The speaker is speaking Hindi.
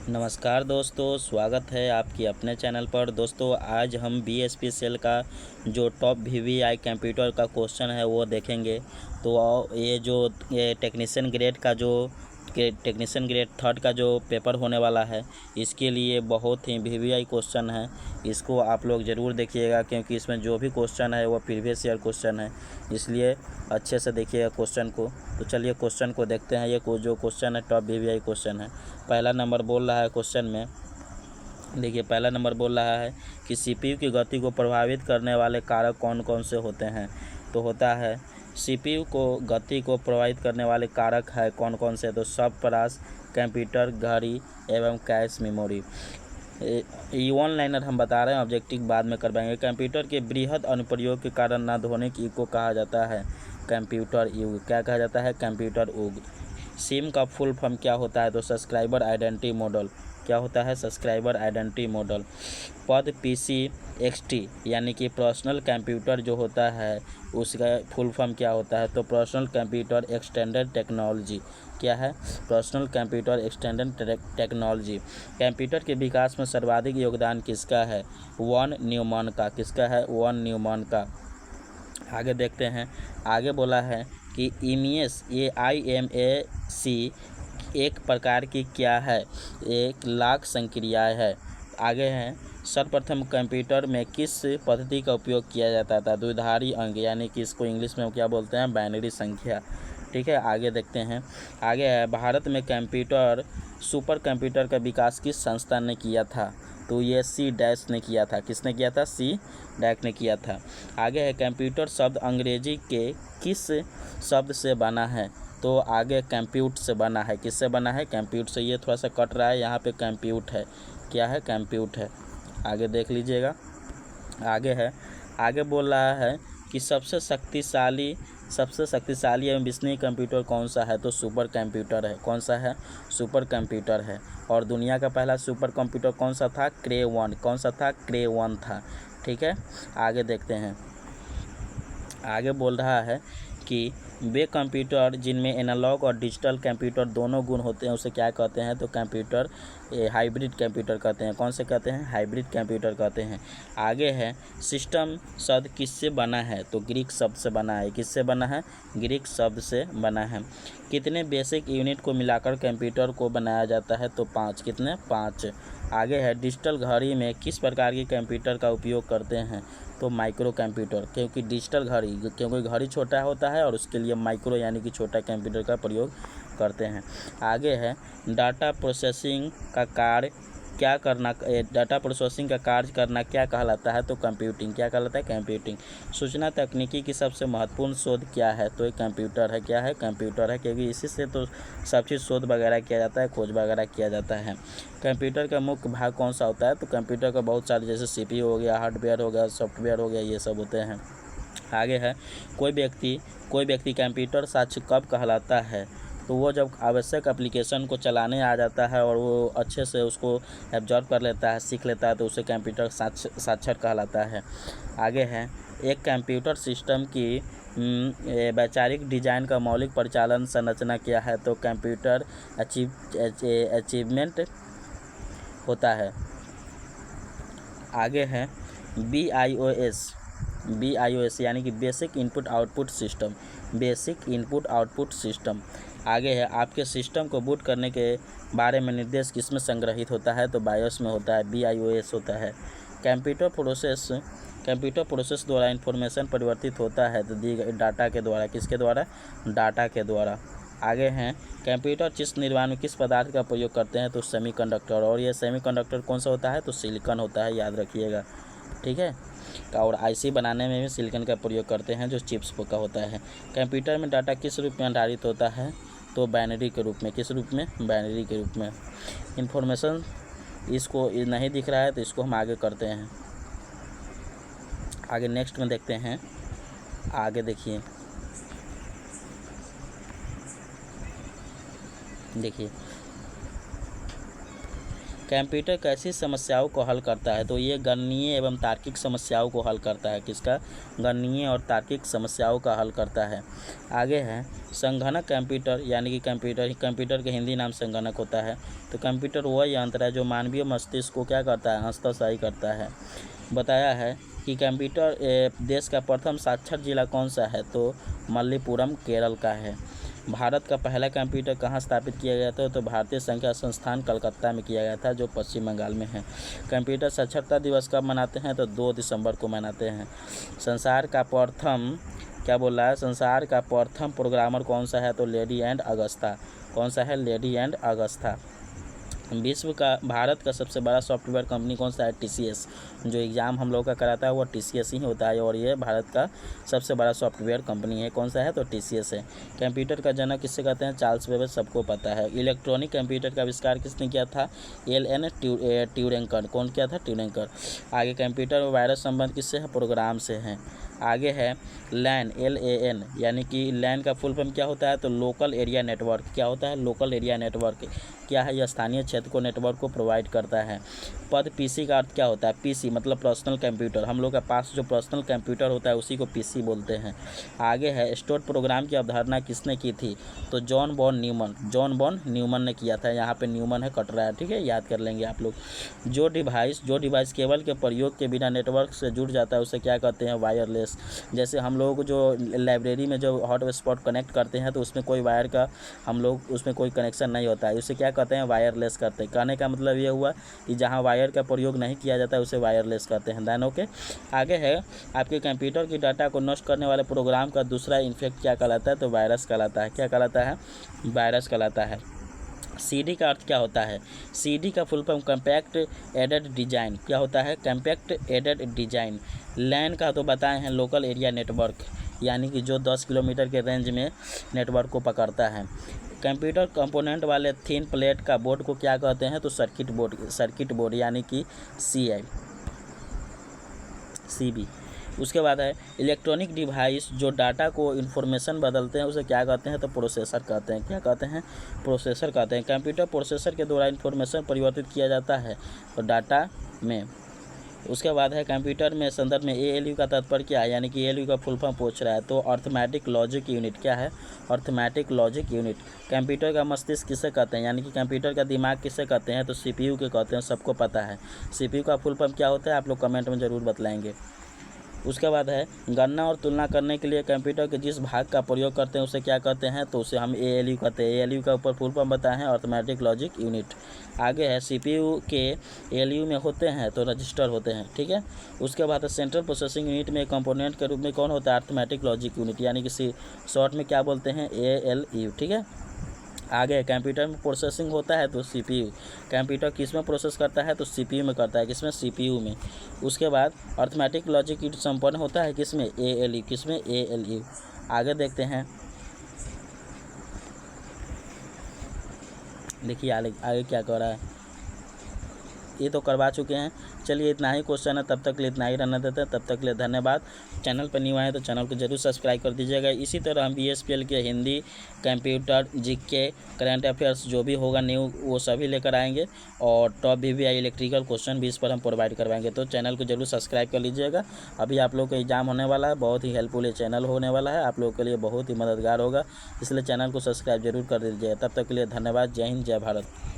नमस्कार दोस्तों, स्वागत है आपकी अपने चैनल पर। दोस्तों आज हम BSPCL का जो टॉप VVI कंप्यूटर का क्वेश्चन है वो देखेंगे। तो ये टेक्नीशियन ग्रेड का टेक्नीशियन ग्रेड थर्ड का जो पेपर होने वाला है, इसके लिए बहुत ही VVI क्वेश्चन है। इसको आप लोग ज़रूर देखिएगा, क्योंकि इसमें जो भी क्वेश्चन है वो प्रीवियस ईयर क्वेश्चन है, इसलिए अच्छे से देखिएगा क्वेश्चन को। तो चलिए क्वेश्चन को देखते हैं। ये जो क्वेश्चन है टॉप VVI क्वेश्चन है। पहला नंबर बोल रहा है क्वेश्चन में, देखिए पहला नंबर बोल रहा है कि CPU की गति को प्रभावित करने वाले कारक कौन कौन से होते हैं। तो होता है CPU को गति को प्रभावित करने वाले कारक है कौन कौन से। तो सब प्रास, कंप्यूटर, घड़ी एवं कैश मेमोरी। ये ऑनलाइनर हम बता रहे हैं, ऑब्जेक्टिव बाद में करवाएंगे। कंप्यूटर के बृहद अनुप्रयोग के कारण नाध्वनिक युग को कहा जाता है कंप्यूटर युग। क्या कहा जाता है? कंप्यूटर युग। सिम का फुल फॉर्म क्या होता है? तो सब्सक्राइबर आइडेंटिटी मॉडल। क्या होता है? Subscriber identity model. पद PCXT यानी कि पर्सनल कंप्यूटर जो होता है उसका फुल फॉर्म क्या होता है? तो पर्सनल कंप्यूटर एक्सटेंडेड टेक्नोलॉजी। क्या है? Personal computer extended technology. Computer के विकास में सर्वाधिक योगदान किसका है? वॉन न्यूमैन का। किसका है? वॉन न्यूमैन का। आगे देखते हैं। आगे बोला है कि IMAC एक प्रकार की क्या है? एक लाख संक्रिया है। आगे हैं, सर्वप्रथम कंप्यूटर में किस पद्धति का उपयोग किया जाता था? द्विधारी अंक, यानी कि इसको इंग्लिश में क्या बोलते हैं? बाइनरी संख्या। ठीक है, आगे देखते हैं। आगे है, भारत में कंप्यूटर सुपर कंप्यूटर का विकास किस संस्था ने किया था? तो ये C- ने किया था। किसने किया था? C- ने किया था। आगे है, कंप्यूटर शब्द अंग्रेजी के किस शब्द से बना है? तो आगे कंप्यूट से बना है। किससे बना है? कंप्यूट से। ये थोड़ा सा कट रहा है, यहाँ पे कंप्यूट है। क्या है? कंप्यूट है। आगे देख लीजिएगा। आगे है, आगे बोल रहा है कि सबसे शक्तिशाली एवं विश्वसनीय कंप्यूटर कौन सा है? तो सुपर कंप्यूटर है। कौन सा है? सुपर कंप्यूटर है। और दुनिया का पहला सुपर कंप्यूटर कौन सा था? क्रे 1। कौन सा था? क्रे 1 था। ठीक है, आगे देखते हैं। आगे बोल रहा है कि वे कंप्यूटर जिनमें एनालॉग और डिजिटल कंप्यूटर दोनों गुण होते हैं उसे क्या कहते हैं? तो कंप्यूटर हाइब्रिड कंप्यूटर कहते हैं। कौन से कहते हैं? हाइब्रिड कंप्यूटर कहते हैं। आगे है, सिस्टम शब्द किससे बना है? तो ग्रीक शब्द से बना है। किससे बना है? ग्रीक शब्द से बना है। कितने बेसिक यूनिट को मिलाकर कंप्यूटर को बनाया जाता है? तो 5। कितने? 5। आगे है, डिजिटल घड़ी में किस प्रकार के कंप्यूटर का उपयोग करते हैं? तो माइक्रो कंप्यूटर। क्योंकि घड़ी छोटा होता है और उसके लिए माइक्रो यानी कि छोटा कंप्यूटर का प्रयोग करते हैं। आगे है, डाटा प्रोसेसिंग का कार्य करना क्या कहलाता है? तो कंप्यूटिंग। क्या कहलाता है? कंप्यूटिंग। सूचना तकनीकी की सबसे महत्वपूर्ण शोध क्या है? तो ये कंप्यूटर है। क्या है? कंप्यूटर है, क्योंकि इसी से तो सब चीज़ शोध वगैरह किया जाता है, खोज वगैरह किया जाता है। कंप्यूटर का मुख्य भाग कौन सा होता है? तो कंप्यूटर का बहुत सारे, जैसे CPU हो गया, हार्डवेयर हो गया, सॉफ्टवेयर हो गया, ये सब होते हैं। आगे है, कोई व्यक्ति कंप्यूटर साक्षर कब कहलाता है? तो वो जब आवश्यक एप्लीकेशन को चलाने आ जाता है और वो अच्छे से उसको एब्जॉर्व कर लेता है, सीख लेता है, तो उसे कंप्यूटर साक्षर कहलाता है। आगे है, एक कंप्यूटर सिस्टम की वैचारिक डिजाइन का मौलिक परिचालन संरचना क्या है? तो कंप्यूटर अचीवमेंट होता है। आगे है, BIOS यानी कि basic input output system. Basic input output system. आगे है, आपके सिस्टम को बूट करने के बारे में निर्देश किसमें संग्रहित होता है? तो बायोस में होता है, BIOS होता है। कंप्यूटर प्रोसेस द्वारा इंफॉर्मेशन परिवर्तित होता है तो दी गई डाटा के द्वारा। किसके द्वारा? डाटा के द्वारा। आगे हैं, कंप्यूटर चिप निर्माण में किस पदार्थ का प्रयोग करते हैं? तो सेमीकंडक्टर। और ये सेमीकंडक्टर कौन सा होता है? तो सिलिकॉन होता है, याद रखिएगा। ठीक है, और IC बनाने में भी सिलिकॉन का प्रयोग करते हैं, जो चिप्स का होता है। कंप्यूटर में डाटा किस रूप में आधारित होता है? तो बाइनरी के रूप में। किस रूप में? बाइनरी के रूप में। इंफॉर्मेशन इसको नहीं दिख रहा है तो इसको हम आगे करते हैं। आगे नेक्स्ट में देखते हैं। आगे देखिए, कंप्यूटर कैसी समस्याओं को हल करता है? तो ये गणनीय एवं तार्किक समस्याओं को हल करता है। किसका? गणनीय और तार्किक समस्याओं का हल करता है। आगे है संगणक कंप्यूटर, यानी कि कंप्यूटर के हिंदी नाम संगणक होता है। तो कंप्यूटर वह यंत्र है जो मानवीय मस्तिष्क को क्या करता है? हस्तक्षेप करता है। बताया है कि कंप्यूटर देश का प्रथम साक्षर जिला कौन सा है? तो मल्लीपुरम केरल का है। भारत का पहला कंप्यूटर कहाँ स्थापित किया गया था? तो भारतीय संख्या संस्थान कलकत्ता में किया गया था, जो पश्चिम बंगाल में है। कंप्यूटर साक्षरता दिवस कब मनाते हैं? तो 2 दिसंबर को मनाते हैं। संसार का प्रथम क्या बोल रहा है? संसार का प्रथम प्रोग्रामर कौन सा है? तो लेडी एंड अगस्ता। कौन सा है? Lady and Agusta. भारत का सबसे बड़ा सॉफ्टवेयर कंपनी कौन सा है? TCS। जो एग्ज़ाम हम लोग का कराता है वो TCS ही होता है, और ये भारत का सबसे बड़ा सॉफ्टवेयर कंपनी है। कौन सा है? तो TCS है। कंप्यूटर का जनक किससे कहते हैं? चार्ल्स बेबेज, सबको पता है। इलेक्ट्रॉनिक कंप्यूटर का आविष्कार किसने किया था? LN ट्यूरिंगर। कौन किया था? ट्यूरिंगर। आगे कंप्यूटर और वायरस संबंध किससे है? प्रोग्राम से हैं। आगे है LAN, LAN, यानी कि LAN का फुल फॉर्म क्या होता है? तो लोकल एरिया नेटवर्क। क्या होता है? लोकल एरिया नेटवर्क क्या है? यह स्थानीय क्षेत्र को नेटवर्क को प्रोवाइड करता है। पद PC का अर्थ क्या होता है? PC मतलब पर्सनल कंप्यूटर। हम लोग के पास जो पर्सनल कंप्यूटर होता है उसी को PC बोलते हैं। आगे है स्टोर प्रोग्राम की अवधारणा किसने की थी? तो जॉन बॉन न्यूमन ने किया था। यहाँ पे न्यूमन है, कट रहा है, ठीक है, याद कर लेंगे आप लोग। जो डिवाइस केबल के प्रयोग के बिना नेटवर्क से जुड़ जाता है उसे क्या कहते हैं? वायरलेस। जैसे हम लोग जो लाइब्रेरी में जो हॉटस्पॉट कनेक्ट करते हैं तो उसमें कोई वायर का हम लोग उसमें कोई कनेक्शन नहीं होता है, उसे क्या कहते हैं? वायरलेस कहते हैं। कहने का मतलब ये हुआ कि जहाँ वायर का प्रयोग नहीं किया जाता है उसे वायरलेस कहते हैं। Then okay. आगे है आपके कंप्यूटर की डाटा को नष्ट करने वाले प्रोग्राम का दूसरा इन्फेक्ट क्या कहलाता है? तो वायरस कहलाता है। क्या कहलाता है? वायरस कहलाता है। CD का अर्थ क्या होता है? CD का full form compact aided design. क्या होता है? Compact aided design. LAN का तो बताए हैं, लोकल एरिया नेटवर्क, यानी कि जो 10 किलोमीटर के रेंज में नेटवर्क को पकड़ता है। कंप्यूटर कंपोनेंट वाले थिन प्लेट का बोर्ड को क्या कहते हैं? तो सर्किट बोर्ड यानी कि CB। उसके बाद है इलेक्ट्रॉनिक डिवाइस जो डाटा को इन्फॉर्मेशन बदलते हैं उसे क्या कहते हैं? तो प्रोसेसर कहते हैं। क्या कहते हैं? प्रोसेसर कहते हैं। कंप्यूटर प्रोसेसर के द्वारा इन्फॉर्मेशन परिवर्तित किया जाता है और डाटा में। उसके बाद है कंप्यूटर में संदर्भ में ALU का तात्पर्य क्या है? यानी कि ALU का फुल फॉर्म पूछ रहा है। तो अर्थमेटिक लॉजिक यूनिट। क्या है? Arithmetic logic unit. कंप्यूटर का मस्तिष्क किसे कहते हैं? यानी कि कंप्यूटर का दिमाग किसे कहते हैं? तो CPU के कहते हैं, सबको पता है। CPU का फुल फॉर्म क्या होता है? आप लोग कमेंट में ज़रूर बतलाएंगे। उसके बाद है गणना और तुलना करने के लिए कंप्यूटर के जिस भाग का प्रयोग करते हैं उसे क्या कहते हैं? तो उसे हम ALU कहते हैं। ALU का ऊपर फुल फॉर्म बताए हैं, अर्थमेटिक लॉजिक यूनिट। आगे है CPU के ALU में होते हैं तो रजिस्टर होते हैं, ठीक है। उसके बाद है सेंट्रल प्रोसेसिंग यूनिट में कंपोनेंट के रूप में कौन होता है? अर्थमेटिक लॉजिक यूनिट, यानी कि शॉर्ट में क्या बोलते हैं? ALU, ठीक है। आगे कंप्यूटर में प्रोसेसिंग होता है तो CPU। कंप्यूटर किस में प्रोसेस करता है? तो CPU में करता है। किसमें? CPU में। उसके बाद अर्थमेटिक लॉजिक यूनिट संपन्न होता है किसमें? ALU। किसमें? ALU। आगे देखते हैं, देखिए आगे क्या कर रहा है, ये तो करवा चुके हैं। चलिए इतना ही क्वेश्चन है, तब तक के लिए इतना ही रहने देते हैं। तब तक के लिए धन्यवाद। चैनल पर न्यू आए तो चैनल को जरूर सब्सक्राइब कर दीजिएगा। इसी तरह हम BSPL के Hindi, computer, GK, current affairs जो भी होगा न्यू वो सभी लेकर आएंगे, और टॉप VVI इलेक्ट्रिकल क्वेश्चन भी इस पर हम प्रोवाइड करवाएंगे। तो चैनल को जरूर सब्सक्राइब कर लीजिएगा। अभी आप लोग का एग्जाम होने वाला है, बहुत ही हेल्पफुल ये चैनल होने वाला है, आप लोगों के लिए बहुत ही मददगार होगा, इसलिए चैनल को सब्सक्राइब जरूर कर दीजिएगा। तब तक के लिए धन्यवाद। जय हिंद, जय भारत।